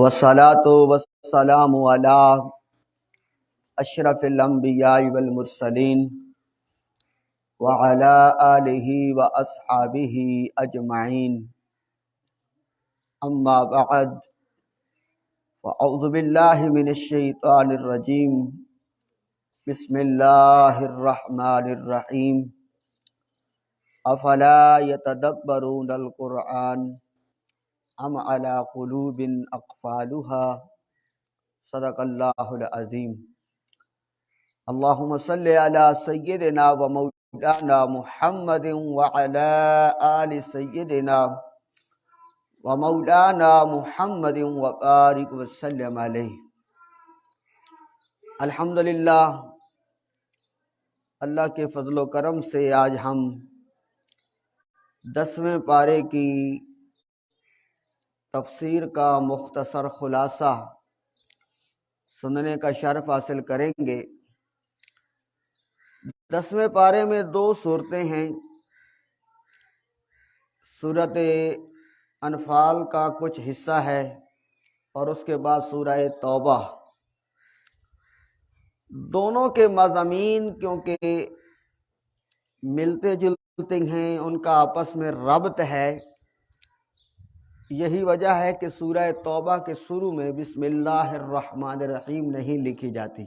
والصلاة والسلام على اشرف الانبیاء والمرسلین وعلى آلہ واصحابہ اجمعین، اما بعد فاعوذ باللہ من الشیطان الرجیم، بسم اللہ الرحمن الرحیم۔ افلا یتدبرون القرآن ام علی قلوب اقفالها، صدق اللہ العظیم۔ اللہم صلی علی سیدنا و مولانا محمد وعلی آل سیدنا و مولانا محمد وبارک وسلم علیہ۔ الحمدللہ، اللہ کے فضل و کرم سے آج ہم 10ویں پارے کی تفسیر کا مختصر خلاصہ سننے کا شرف حاصل کریں گے۔ 10ویں پارے میں 2 صورتیں ہیں۔ سورۃ انفال کا کچھ حصہ ہے اور اس کے بعد سورہ توبہ۔ دونوں کے مضامین کیونکہ ملتے جلتے ہیں، ان کا آپس میں ربط ہے، یہی وجہ ہے کہ سورہ توبہ کے شروع میں بسم اللہ الرحمن الرحیم نہیں لکھی جاتی،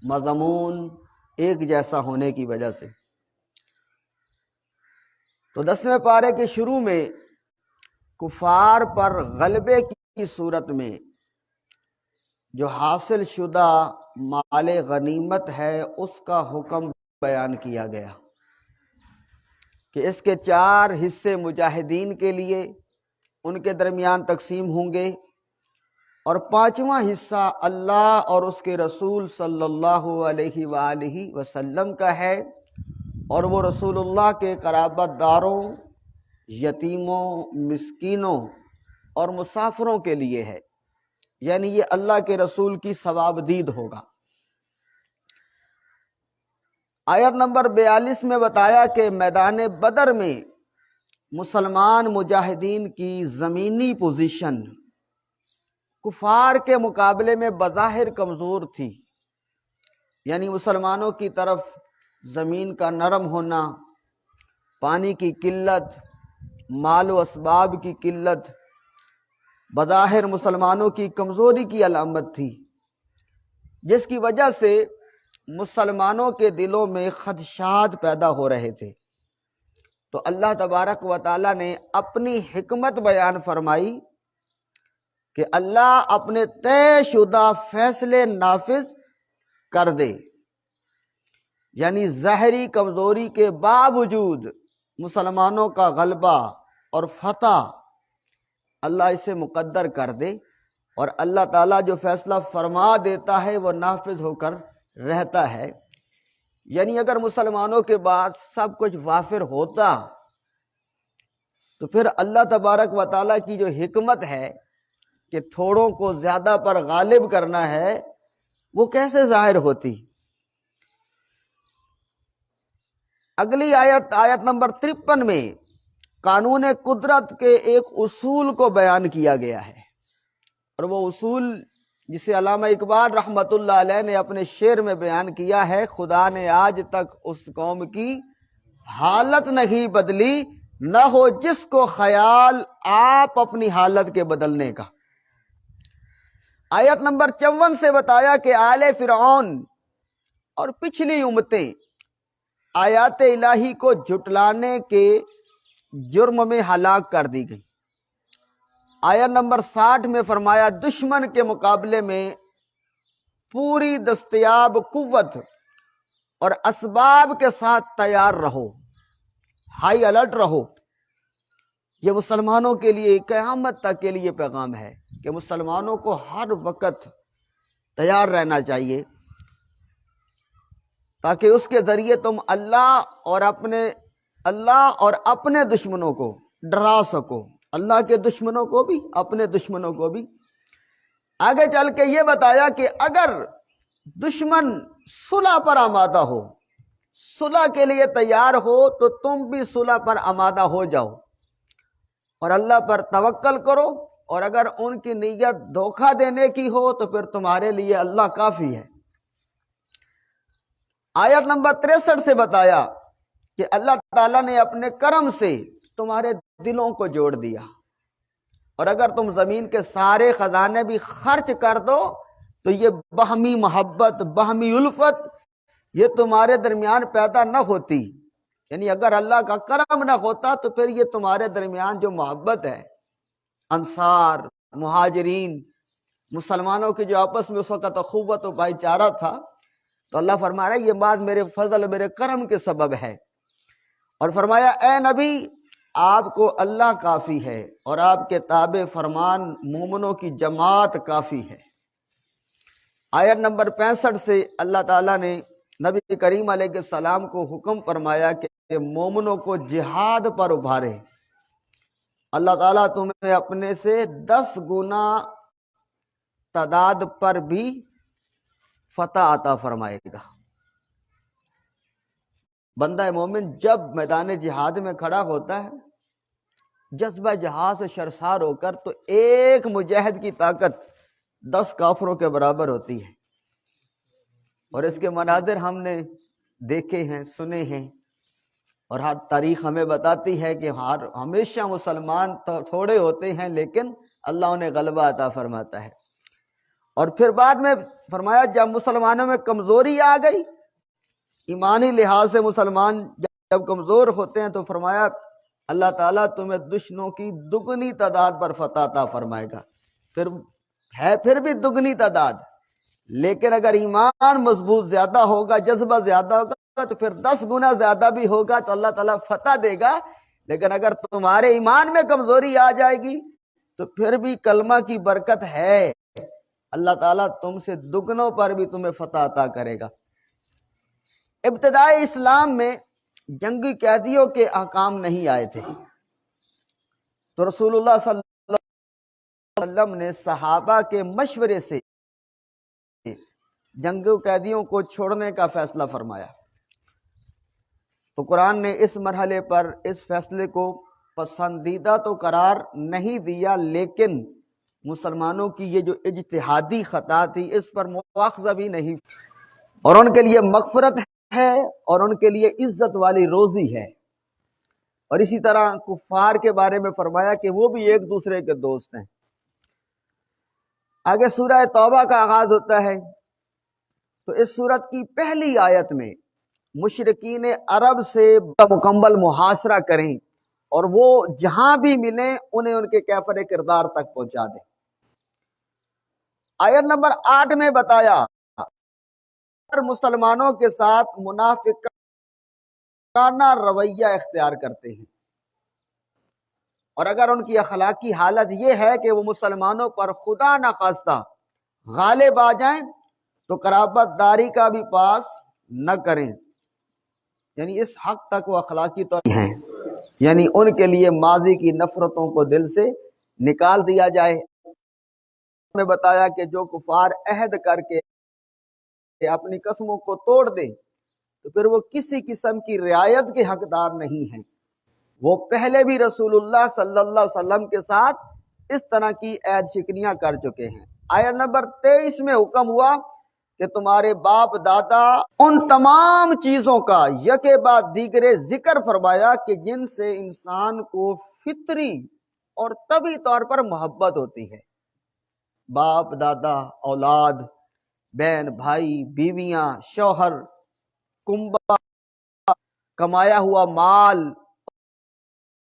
مضمون ایک جیسا ہونے کی وجہ سے۔ تو 10ویں پارے کے شروع میں کفار پر غلبے کی صورت میں جو حاصل شدہ مال غنیمت ہے اس کا حکم بیان کیا گیا کہ اس کے 4 حصے مجاہدین کے لیے ان کے درمیان تقسیم ہوں گے، اور 5واں حصہ اللہ اور اس کے رسول صلی اللہ علیہ وآلہ وسلم کا ہے، اور وہ رسول اللہ کے قرابت داروں، یتیموں، مسکینوں اور مسافروں کے لیے ہے، یعنی یہ اللہ کے رسول کی ثواب دید ہوگا۔ آیت نمبر 42 میں بتایا کہ میدان بدر میں مسلمان مجاہدین کی زمینی پوزیشن کفار کے مقابلے میں بظاہر کمزور تھی، یعنی مسلمانوں کی طرف زمین کا نرم ہونا، پانی کی قلت، مال و اسباب کی قلت بظاہر مسلمانوں کی کمزوری کی علامت تھی، جس کی وجہ سے مسلمانوں کے دلوں میں خدشات پیدا ہو رہے تھے۔ تو اللہ تبارک و تعالی نے اپنی حکمت بیان فرمائی کہ اللہ اپنے طے شدہ فیصلے نافذ کر دے، یعنی ظاہری کمزوری کے باوجود مسلمانوں کا غلبہ اور فتح اللہ اسے مقدر کر دے، اور اللہ تعالیٰ جو فیصلہ فرما دیتا ہے وہ نافذ ہو کر رہتا ہے۔ یعنی اگر مسلمانوں کے بعد سب کچھ وافر ہوتا تو پھر اللہ تبارک و تعالیٰ کی جو حکمت ہے کہ تھوڑوں کو زیادہ پر غالب کرنا ہے، وہ کیسے ظاہر ہوتی۔ اگلی آیت نمبر 53 میں قانون قدرت کے ایک اصول کو بیان کیا گیا ہے، اور وہ اصول جسے علامہ اقبال رحمۃ اللہ علیہ نے اپنے شعر میں بیان کیا ہے: خدا نے آج تک اس قوم کی حالت نہیں بدلی، نہ ہو جس کو خیال آپ اپنی حالت کے بدلنے کا۔ آیت نمبر 54 سے بتایا کہ آل فرعون اور پچھلی امتیں آیات الہی کو جھٹلانے کے جرم میں ہلاک کر دی گئی۔ آیت نمبر 60 میں فرمایا دشمن کے مقابلے میں پوری دستیاب قوت اور اسباب کے ساتھ تیار رہو، ہائی الرٹ رہو۔ یہ مسلمانوں کے لیے قیامت تک کے لیے پیغام ہے کہ مسلمانوں کو ہر وقت تیار رہنا چاہیے، تاکہ اس کے ذریعے تم اللہ اور اپنے دشمنوں کو ڈرا سکو، اللہ کے دشمنوں کو بھی، اپنے دشمنوں کو بھی۔ آگے چل کے یہ بتایا کہ اگر دشمن صلح پر آمادہ ہو، صلح کے لیے تیار ہو، تو تم بھی صلح پر آمادہ ہو جاؤ اور اللہ پر توکل کرو اور اگر ان کی نیت دھوکہ دینے کی ہو تو پھر تمہارے لیے اللہ کافی ہے۔ آیت نمبر 63 سے بتایا کہ اللہ تعالیٰ نے اپنے کرم سے تمہارے دلوں کو جوڑ دیا، اور اگر تم زمین کے سارے خزانے بھی خرچ کر دو تو یہ باہمی محبت، باہمی الفت یہ تمہارے درمیان پیدا نہ ہوتی۔ یعنی اگر اللہ کا کرم نہ ہوتا تو پھر یہ تمہارے درمیان جو محبت ہے، انصار، مہاجرین، مسلمانوں کی جو آپس میں اس وقت اخوت و بھائی چارہ تھا، تو اللہ فرما رہا ہے یہ بات میرے فضل، میرے کرم کے سبب ہے۔ اور فرمایا اے نبی آپ کو اللہ کافی ہے اور آپ کے تابع فرمان مومنوں کی جماعت کافی ہے۔ آیت نمبر 65 سے اللہ تعالیٰ نے نبی کریم علیہ السلام کو حکم فرمایا کہ مومنوں کو جہاد پر ابھارے۔ اللہ تعالیٰ تمہیں اپنے سے 10 گنا تعداد پر بھی فتح عطا فرمائے گا۔ بندہ مومن جب میدان جہاد میں کھڑا ہوتا ہے جذبہ جہاد سے سرشار ہو کر، تو ایک مجاہد کی طاقت 10 کافروں کے برابر ہوتی ہے۔ اور اس کے مناظر ہم نے دیکھے ہیں، سنے ہیں، اور ہر تاریخ ہمیں بتاتی ہے کہ ہمیشہ مسلمان تھوڑے ہوتے ہیں لیکن اللہ انہیں غلبہ عطا فرماتا ہے۔ اور پھر بعد میں فرمایا جب مسلمانوں میں کمزوری آ گئی، ایمانی لحاظ سے مسلمان جب کمزور ہوتے ہیں، تو فرمایا اللہ تعالیٰ تمہیں دشمنوں کی دگنی تعداد پر فتح عطا فرمائے گا۔ پھر بھی دگنی تعداد، لیکن اگر ایمان مضبوط زیادہ ہوگا، جذبہ زیادہ ہوگا، تو پھر 10 گنا زیادہ بھی ہوگا تو اللہ تعالیٰ فتح دے گا۔ لیکن اگر تمہارے ایمان میں کمزوری آ جائے گی تو پھر بھی کلمہ کی برکت ہے، اللہ تعالیٰ تم سے دگنوں پر بھی تمہیں فتح عطا کرے گا۔ ابتدائی اسلام میں جنگی قیدیوں کے احکام نہیں آئے تھے، تو رسول اللہ صلی اللہ علیہ وسلم نے صحابہ کے مشورے سے جنگی قیدیوں کو چھوڑنے کا فیصلہ فرمایا۔ تو قرآن نے اس مرحلے پر اس فیصلے کو پسندیدہ تو قرار نہیں دیا، لیکن مسلمانوں کی یہ جو اجتہادی خطا تھی اس پر مواخذہ بھی نہیں، اور ان کے لیے مغفرت ہے اور ان کے لیے عزت والی روزی ہے۔ اور اسی طرح کفار کے بارے میں فرمایا کہ وہ بھی ایک دوسرے کے دوست ہیں۔ آگے سورہ توبہ کا آغاز ہوتا ہے، تو اس سورت کی پہلی آیت میں مشرکین عرب سے مکمل محاصرہ کریں اور وہ جہاں بھی ملیں انہیں ان کے کیفر کردار تک پہنچا دیں۔ آیت نمبر 8 میں بتایا مسلمانوں کے ساتھ منافقانہ رویہ اختیار کرتے ہیں، اور اگر ان کی اخلاقی حالت یہ ہے کہ وہ مسلمانوں پر خدا نخواستہ غالب آ جائیں تو قرابت داری کا بھی پاس نہ کریں، یعنی اس حق تک وہ اخلاقی طور ہیں، یعنی ان کے لیے ماضی کی نفرتوں کو دل سے نکال دیا جائے۔ میں بتایا کہ جو کفار عہد کر کے اپنی قسموں کو توڑ دیں تو پھر وہ کسی قسم کی رعایت کے حقدار نہیں ہیں۔ وہ پہلے بھی رسول اللہ صلی اللہ علیہ وسلم کے ساتھ اس طرح کی عہد شکنیاں کر چکے ہیں۔ آیت نمبر 23 میں حکم ہوا کہ تمہارے باپ دادا، ان تمام چیزوں کا یکے بعد دیگرے ذکر فرمایا کہ جن سے انسان کو فطری اور طبعی طور پر محبت ہوتی ہے۔ باپ دادا، اولاد، بہن بھائی، بیویاں، شوہر، کنبہ، کمایا ہوا مال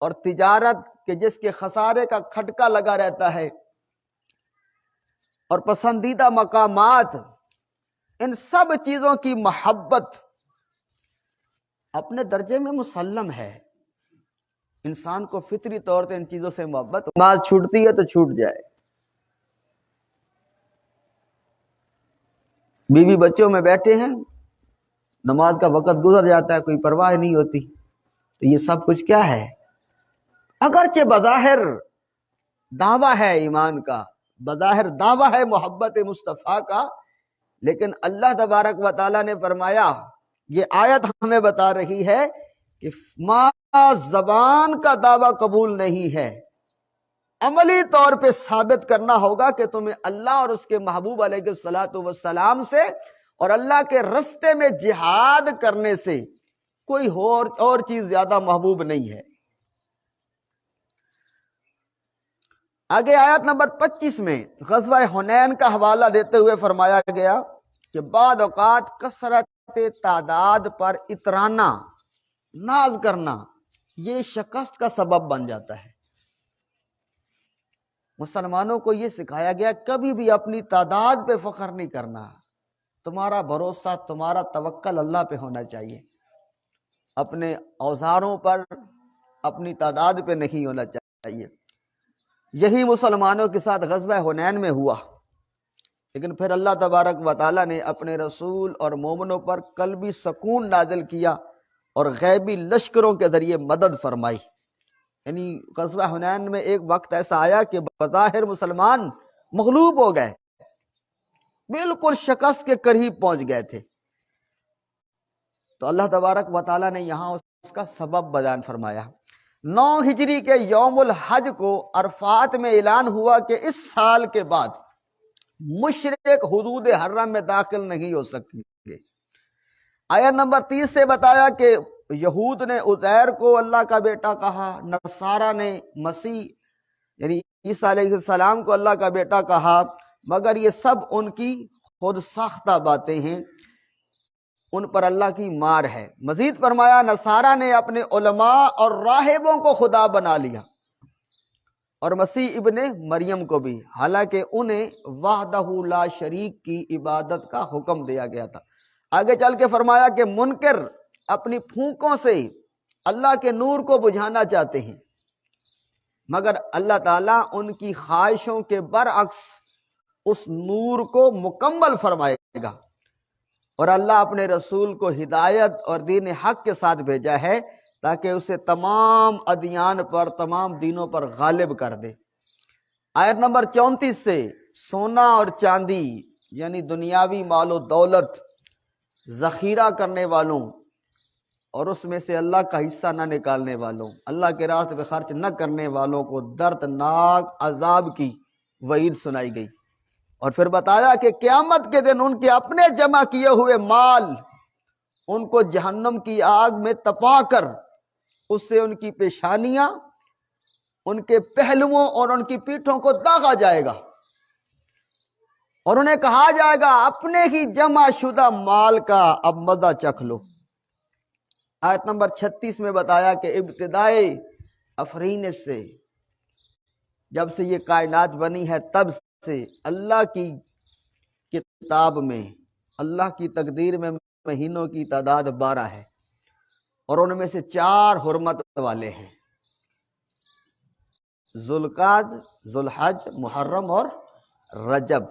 اور تجارت کہ جس کے خسارے کا کھٹکا لگا رہتا ہے، اور پسندیدہ مقامات، ان سب چیزوں کی محبت اپنے درجے میں مسلم ہے۔ انسان کو فطری طور سے ان چیزوں سے محبت، نماز چھوٹتی ہے تو چھوٹ جائے، بیوی بچوں میں بیٹھے ہیں، نماز کا وقت گزر جاتا ہے، کوئی پرواہ نہیں ہوتی، تو یہ سب کچھ کیا ہے؟ اگرچہ بظاہر دعویٰ ہے ایمان کا، بظاہر دعویٰ ہے محبت مصطفیٰ کا، لیکن اللہ تبارک و تعالیٰ نے فرمایا، یہ آیت ہمیں بتا رہی ہے کہ زبان کا دعویٰ قبول نہیں ہے، عملی طور پہ ثابت کرنا ہوگا کہ تمہیں اللہ اور اس کے محبوب علیہ الصلوۃ والسلام سے اور اللہ کے رستے میں جہاد کرنے سے کوئی اور چیز زیادہ محبوب نہیں ہے۔ آگے آیت نمبر 25 میں غزوہ حنین کا حوالہ دیتے ہوئے فرمایا گیا کہ بعض اوقات کثرت تعداد پر اترانا، ناز کرنا، یہ شکست کا سبب بن جاتا ہے۔ مسلمانوں کو یہ سکھایا گیا کبھی بھی اپنی تعداد پہ فخر نہیں کرنا، تمہارا بھروسہ، تمہارا توکل اللہ پہ ہونا چاہیے، اپنے اوزاروں پر، اپنی تعداد پہ نہیں ہونا چاہیے۔ یہی مسلمانوں کے ساتھ غزوہ حنین میں ہوا، لیکن پھر اللہ تبارک و تعالیٰ نے اپنے رسول اور مومنوں پر قلبی سکون نازل کیا اور غیبی لشکروں کے ذریعے مدد فرمائی۔ یعنی غزوہ حنین میں ایک وقت ایسا آیا کہ بظاہر مسلمان مغلوب ہو گئے، بالکل شکست کے قریب پہنچ گئے تھے، تو اللہ تبارک و تعالیٰ نے یہاں اس کا سبب بیان فرمایا۔ 9 ہجری کے یوم الحج کو عرفات میں اعلان ہوا کہ اس سال کے بعد مشرک حدود حرم میں داخل نہیں ہو سکیں گے۔ آیت نمبر 30 سے بتایا کہ یہود نے عزیر کو اللہ کا بیٹا کہا، نصارہ نے مسیح یعنی عیسیٰ علیہ السلام کو اللہ کا بیٹا کہا، مگر یہ سب ان کی خود ساختہ باتیں ہیں، ان پر اللہ کی مار ہے۔ مزید فرمایا نصارہ نے اپنے علماء اور راہبوں کو خدا بنا لیا، اور مسیح ابن مریم کو بھی، حالانکہ انہیں وحدہ لا شریک کی عبادت کا حکم دیا گیا تھا۔ آگے چل کے فرمایا کہ منکر اپنی پھونکوں سے اللہ کے نور کو بجھانا چاہتے ہیں، مگر اللہ تعالیٰ ان کی خواہشوں کے برعکس اس نور کو مکمل فرمائے گا، اور اللہ اپنے رسول کو ہدایت اور دین حق کے ساتھ بھیجا ہے تاکہ اسے تمام ادیان پر، تمام دینوں پر غالب کر دے۔ آیت نمبر 34 سے سونا اور چاندی یعنی دنیاوی مال و دولت ذخیرہ کرنے والوں اور اس میں سے اللہ کا حصہ نہ نکالنے والوں، اللہ کے راستے میں خرچ نہ کرنے والوں کو دردناک عذاب کی وعید سنائی گئی، اور پھر بتایا کہ قیامت کے دن ان کے اپنے جمع کیے ہوئے مال ان کو جہنم کی آگ میں تپا کر اس سے ان کی پیشانیاں، ان کے پہلوؤں اور ان کی پیٹھوں کو داغا جائے گا، اور انہیں کہا جائے گا اپنے ہی جمع شدہ مال کا اب مزہ چکھ لو۔ آیت نمبر 36 میں بتایا کہ ابتدائے افرینت سے، جب سے یہ کائنات بنی ہے تب سے اللہ کی کتاب میں، اللہ کی تقدیر میں مہینوں کی تعداد 12 ہے، اور ان میں سے 4 حرمت والے ہیں، ذوالقعدہ، ذوالحج، محرم اور رجب۔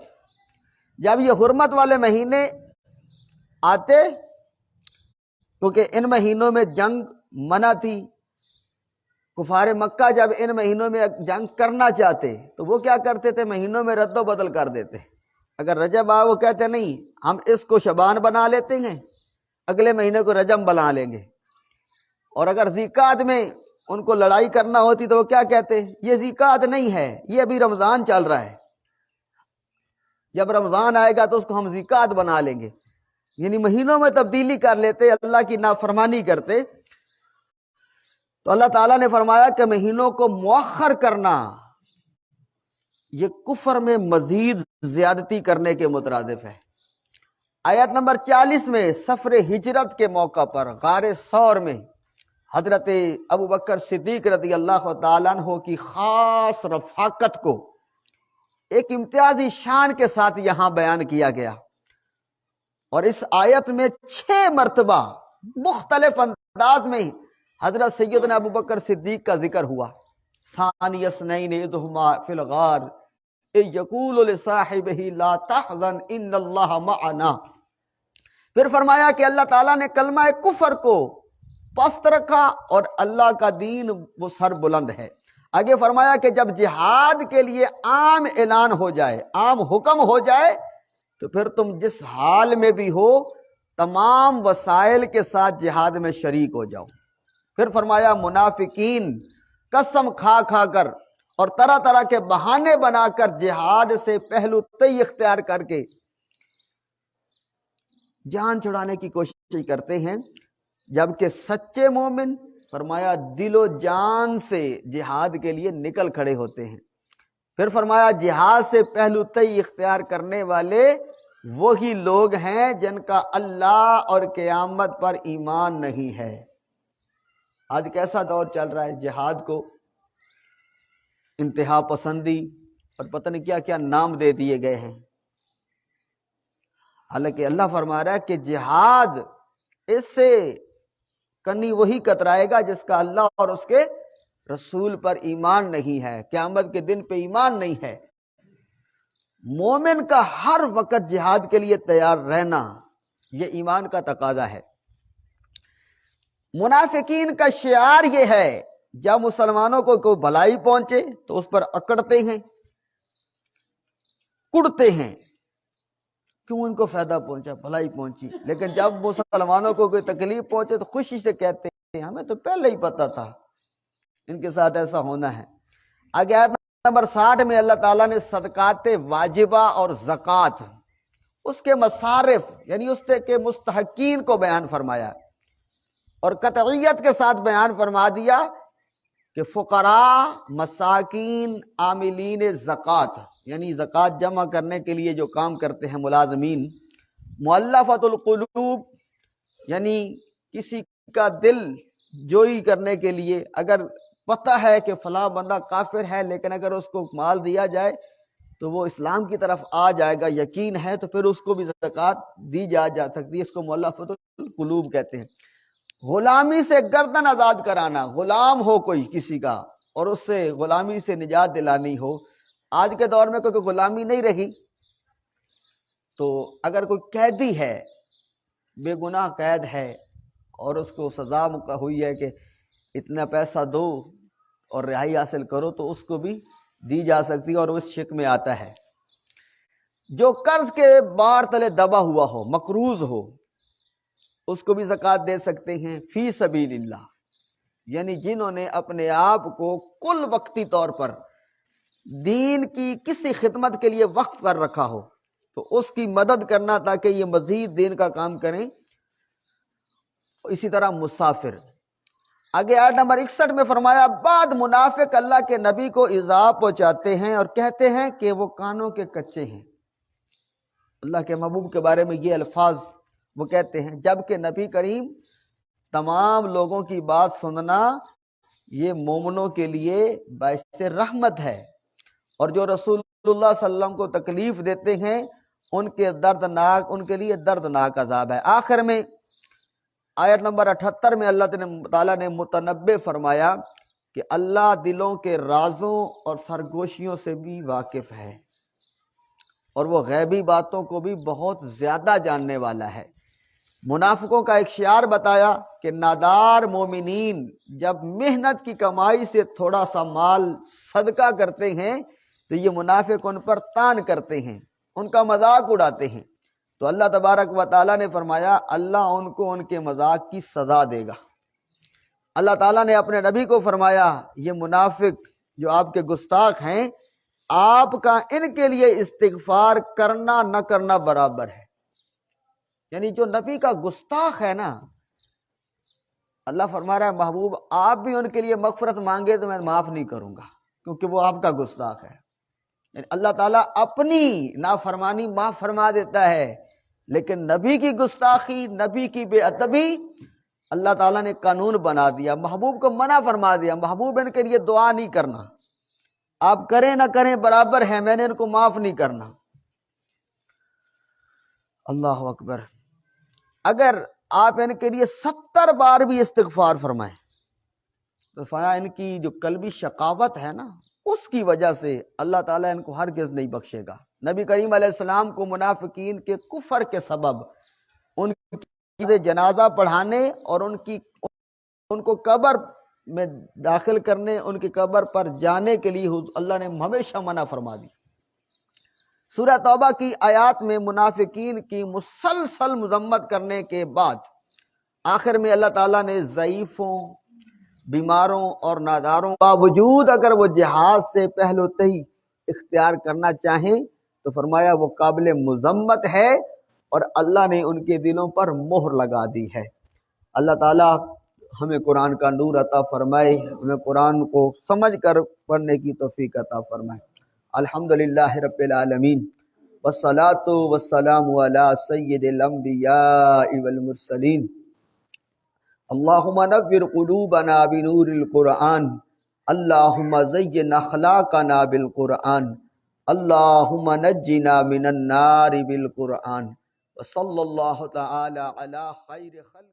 جب یہ حرمت والے مہینے آتے، کیونکہ ان مہینوں میں جنگ منع تھی، کفار مکہ جب ان مہینوں میں جنگ کرنا چاہتے تو وہ کیا کرتے تھے، مہینوں میں رد و بدل کر دیتے۔ اگر رجب آئے وہ کہتے نہیں ہم اس کو شعبان بنا لیتے ہیں، اگلے مہینے کو رجب بنا لیں گے، اور اگر ذیقعد میں ان کو لڑائی کرنا ہوتی تو وہ کیا کہتے، یہ ذیقعد نہیں ہے، یہ ابھی رمضان چل رہا ہے، جب رمضان آئے گا تو اس کو ہم ذیقعد بنا لیں گے، یعنی مہینوں میں تبدیلی کر لیتے، اللہ کی نافرمانی کرتے۔ تو اللہ تعالیٰ نے فرمایا کہ مہینوں کو مؤخر کرنا یہ کفر میں مزید زیادتی کرنے کے مترادف ہے۔ آیت نمبر 40 میں سفر ہجرت کے موقع پر غار ثور میں حضرت ابوبکر صدیق رضی اللہ تعالیٰ عنہ کی خاص رفاقت کو ایک امتیازی شان کے ساتھ یہاں بیان کیا گیا، اور اس آیت میں 6 مرتبہ مختلف انداز میں حضرت سیدنا ابوبکر صدیق کا ذکر ہوا۔ ثانی اثنین اذ ھما فی الغار اذ یقول لصاحبہ لا تحزن ان اللہ معنا۔ پھر فرمایا کہ اللہ تعالیٰ نے کلمہ کفر کو پست رکھا اور اللہ کا دین وہ سر بلند ہے۔ آگے فرمایا کہ جب جہاد کے لیے عام اعلان ہو جائے، عام حکم ہو جائے، تو پھر تم جس حال میں بھی ہو تمام وسائل کے ساتھ جہاد میں شریک ہو جاؤ۔ پھر فرمایا منافقین قسم کھا کھا کر اور طرح طرح کے بہانے بنا کر جہاد سے پہلو طی اختیار کر کے جان چھڑانے کی کوشش کرتے ہیں، جبکہ سچے مومن فرمایا دل و جان سے جہاد کے لیے نکل کھڑے ہوتے ہیں۔ پھر فرمایا جہاد سے پہلو طی اختیار کرنے والے وہی لوگ ہیں جن کا اللہ اور قیامت پر ایمان نہیں ہے۔ آج کیسا دور چل رہا ہے، جہاد کو انتہا پسندی اور پتہ نہیں کیا کیا نام دے دیے گئے ہیں، حالانکہ اللہ فرما رہا ہے کہ جہاد اس سے کنی وہی کترائے گا جس کا اللہ اور اس کے رسول پر ایمان نہیں ہے، قیامت کے دن پہ ایمان نہیں ہے۔ مومن کا ہر وقت جہاد کے لیے تیار رہنا یہ ایمان کا تقاضا ہے۔ منافقین کا شعار یہ ہے، جب مسلمانوں کو کوئی بھلائی پہنچے تو اس پر اکڑتے ہیں، کڑتے ہیں، کیوں ان کو فائدہ پہنچا، بھلائی پہنچی، لیکن جب مسلمانوں کو کوئی تکلیف پہنچے تو خوشی سے کہتے ہیں ہمیں تو پہلے ہی پتا تھا ان کے ساتھ ایسا ہونا ہے۔ آگے آیت نمبر 60 میں اللہ تعالیٰ نے صدقات واجبہ اور زکوٰۃ، اس کے مصارف یعنی اس کے مستحقین کو بیان فرمایا اور قطعیت کے ساتھ بیان فرما دیا کہ فقراء، مساکین، عاملین زکوٰۃ یعنی زکوٰۃ جمع کرنے کے لیے جو کام کرتے ہیں ملازمین، مؤلفۃ القلوب یعنی کسی کا دل جوئی کرنے کے لیے، اگر پتہ ہے کہ فلاں بندہ کافر ہے لیکن اگر اس کو مال دیا جائے تو وہ اسلام کی طرف آ جائے گا، یقین ہے، تو پھر اس کو بھی زکوٰۃ دی جا سکتی ہے، اس کو مؤلفۃ القلوب کہتے ہیں۔ غلامی سے گردن آزاد کرانا، غلام ہو کوئی کسی کا اور اس سے غلامی سے نجات دلانی ہو۔ آج کے دور میں کوئی غلامی نہیں رہی، تو اگر کوئی قیدی ہے، بے گناہ قید ہے اور اس کو سزا ہوئی ہے کہ اتنا پیسہ دو اور رہائی حاصل کرو، تو اس کو بھی دی جا سکتی ہے اور اس شک میں آتا ہے۔ جو قرض کے بار تلے دبا ہوا ہو، مقروض ہو، اس کو بھی زکوٰۃ دے سکتے ہیں۔ فی سبیل اللہ یعنی جنہوں نے اپنے آپ کو کل وقتی طور پر دین کی کسی خدمت کے لیے وقف کر رکھا ہو تو اس کی مدد کرنا تاکہ یہ مزید دین کا کام کریں۔ اسی طرح مسافر، آگے آیت نمبر 61 میں فرمایا بعد منافق اللہ کے نبی کو ایذا پہنچاتے ہیں اور کہتے ہیں کہ وہ کانوں کے کچے ہیں۔ اللہ کے محبوب کے بارے میں یہ الفاظ وہ کہتے ہیں، جبکہ نبی کریم تمام لوگوں کی بات سننا یہ مومنوں کے لیے باعث رحمت ہے، اور جو رسول اللہ صلی اللہ علیہ وسلم کو تکلیف دیتے ہیں ان کے لیے دردناک عذاب ہے۔ آخر میں آیت نمبر 78 میں اللہ تعالیٰ نے متنبع فرمایا کہ اللہ دلوں کے رازوں اور سرگوشیوں سے بھی واقف ہے اور وہ غیبی باتوں کو بھی بہت زیادہ جاننے والا ہے۔ منافقوں کا ایک شعار بتایا کہ نادار مومنین جب محنت کی کمائی سے تھوڑا سا مال صدقہ کرتے ہیں تو یہ منافق ان پر تان کرتے ہیں، ان کا مذاق اڑاتے ہیں، تو اللہ تبارک و تعالیٰ نے فرمایا اللہ ان کو ان کے مذاق کی سزا دے گا۔ اللہ تعالیٰ نے اپنے نبی کو فرمایا یہ منافق جو آپ کے گستاخ ہیں، آپ کا ان کے لیے استغفار کرنا نہ کرنا برابر ہے۔ یعنی جو نبی کا گستاخ ہے نا، اللہ فرما رہا ہے محبوب آپ بھی ان کے لیے مغفرت مانگے تو میں معاف نہیں کروں گا کیونکہ وہ آپ کا گستاخ ہے۔ یعنی اللہ تعالیٰ اپنی نافرمانی معاف فرما دیتا ہے، لیکن نبی کی گستاخی، نبی کی بے ادبی اللہ تعالیٰ نے قانون بنا دیا، محبوب کو منع فرما دیا، محبوب ان کے لیے دعا نہیں کرنا، آپ کریں نہ کریں برابر ہے، میں نے ان کو معاف نہیں کرنا۔ اللہ اکبر۔ اگر آپ ان کے لیے 70 بار بھی استغفار فرمائیں تو فرمایا ان کی جو قلبی شقاوت ہے نا اس کی وجہ سے اللہ تعالیٰ ان کو ہرگز نہیں بخشے گا۔ نبی کریم علیہ السلام کو منافقین کے کفر کے سبب ان کی جنازہ پڑھانے اور ان کو قبر میں داخل کرنے، ان کی قبر پر جانے کے لیے اللہ نے ہمیشہ منع فرما دی۔ سورہ توبہ کی آیات میں منافقین کی مسلسل مذمت کرنے کے بعد آخر میں اللہ تعالیٰ نے ضعیفوں، بیماروں اور ناداروں باوجود اگر وہ جہاد سے پہلو تہی اختیار کرنا چاہیں تو فرمایا وہ قابل مذمت ہے، اور اللہ نے ان کے دلوں پر مہر لگا دی ہے۔ اللہ تعالی ہمیں قرآن کا نور عطا فرمائے، ہمیں قرآن کو سمجھ کر پڑھنے کی توفیق عطا فرمائے۔ الحمدللہ رب العالمین، والصلاة والسلام علی سید الانبیاء والمرسلین۔ اللہم نور قلوبنا بنور القرآن، اللہم زین اخلاقنا بالقرآن، اللہم نجنا من النار بالقرآن، وصلی اللہ تعالی علی خیر خلق۔